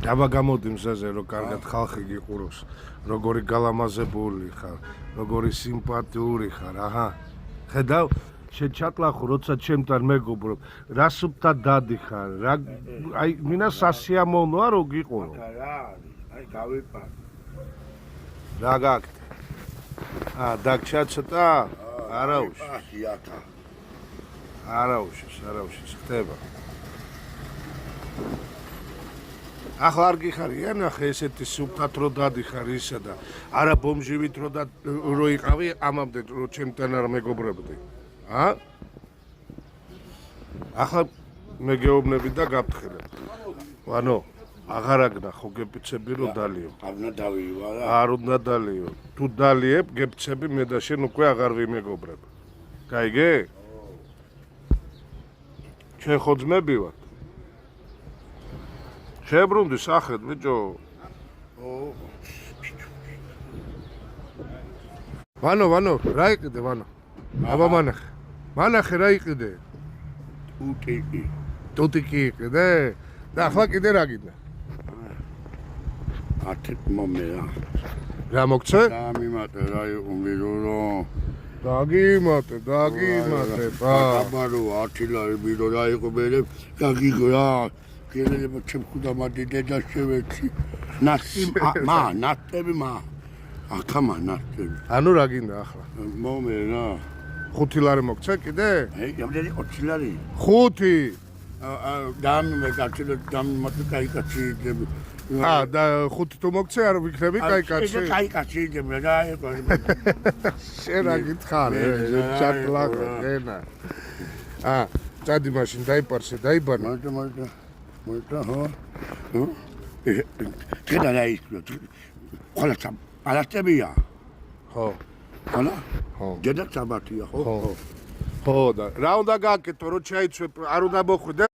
აბა გამოდი მზეზე რომ კარგად ხალხი გიყუროს როგორი გალამაზებული ხარ როგორი სიმპათიური ხარ აჰა ხედავ შენ ჩატლახო როცა ჩემთან მეგობრობ რა სუფთა დადი ხარ რა აი მინა სასიამოვნოა რო გიყურო აი გავიპარ რა გაქვს დაგჭა ცოტა არაუშის ხდება ახლა არ გიხარიან ახლა ესეთი სუფთად რო დადიხარ ისა და არა ბომჟივით რო იყავი ამამდე რო ჩემთან არ მეგობრებდი ახლა მეგეუბნები და გაფრთხილებ ვანო აღარ აგნახო გეპიცები რო დალიო არ უნდა დალიო თუ დალიებ გეპცები მე და შენ უკვე აღარ ვიმეგობრებ გაიგე ჩვენ ხო ძმები ვართ შებრუნდი სახეთ ბიჭო ვანო რა იყიდე ვანო აბა მანახე რა იყიდე ტუტიკი იყიდე და ახლა კიდე რა გინდა ათი მომეა რა მოგცე დამიმატე რა უმირო დაგიმატე ბა აბარო ათილარი მირო რა იყო მე გაგიგრა გელება ჩემკუდა მადიდე და შევეცი ნატები აკამა ნატები ანუ რა გინდა ახლა მომე რა 5 ლარი მოგცე კიდე რამდენი 20 ლარი 5 დამიმე კაცი დამიმატე კაიკაცი და 5 თუ მოგცე არ ვიქნები კაიკაცი ეს კაიკაცი იდება რა იყო შენ რა გითხარ ჩაკლაკო ენა წადი მაშინ დაიპარსე დაიბანო მოიცა ხო შედა რა ის ყველა პალატებია ხო ყველა ხო ჯედა საბათია ხო ხო და რა უნდა გააკეთო რომ ჩაიცვე არ უნდა მოხვიდე